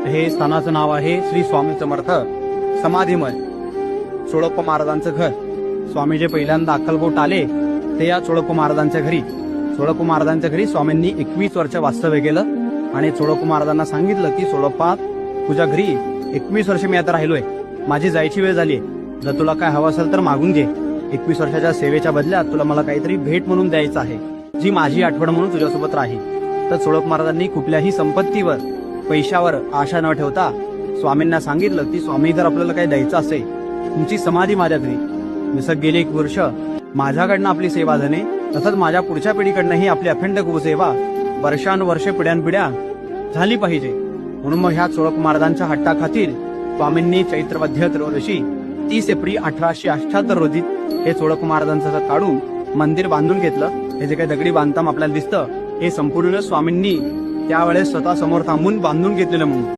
हे स्थानाचं नाव आहे श्री स्वामी समर्थ समाधीमय. चोळप्पा महाराजांचं घर. स्वामी जे पहिल्यांदा अक्कलकोट आले ते या चोळप्पा महाराजांच्या घरी. चोळप्पा महाराजांच्या घरी स्वामींनी 21 वर्ष वास्तव्य केलं आणि चोळप्पा महाराजांना सांगितलं की चोळप्पा, तुझ्या घरी 21 वर्ष मी आता राहिलोय, माझी जायची वेळ झाली. जर तुला काय हवं असेल तर मागून घे. 21 वर्षाच्या सेवेच्या बदल्यात तुला मला काहीतरी भेट म्हणून द्यायचं आहे, जी माझी आठवण म्हणून तुझ्यासोबत राहील. तर चोळप्पा महाराजांनी कुठल्याही संपत्तीवर, पैशावर आशा न ठेवता स्वामींना सांगितलं की स्वामी, जर आपल्याला काही द्यायचं असेल, तुमची समाधी माझ्या घरी. जसं गेले 1 वर्ष माझ्याकडनं आपली सेवा झाली, तसंच माझ्या पुढच्या पिढीकडनंही आपली अखंड गोसेवा वर्षानुवर्षे पिढ्यानपिढ्या झाली पाहिजे. म्हणून मग ह्या चोळप्पा महाराजांच्या हट्टाखातीर स्वामींनी चैत्रवद्य त्रयोदशी 30 एप्रिल 1878 रोजी हे चोळप्पा महाराजांचं काढून मंदिर बांधून घेतलं. हे जे काही दगडी बांधकाम आपल्याला दिसतं, हे संपूर्ण स्वामींनी त्यावेळेस स्वतः समोर थांबून बांधून घेतलेलं म्हणून.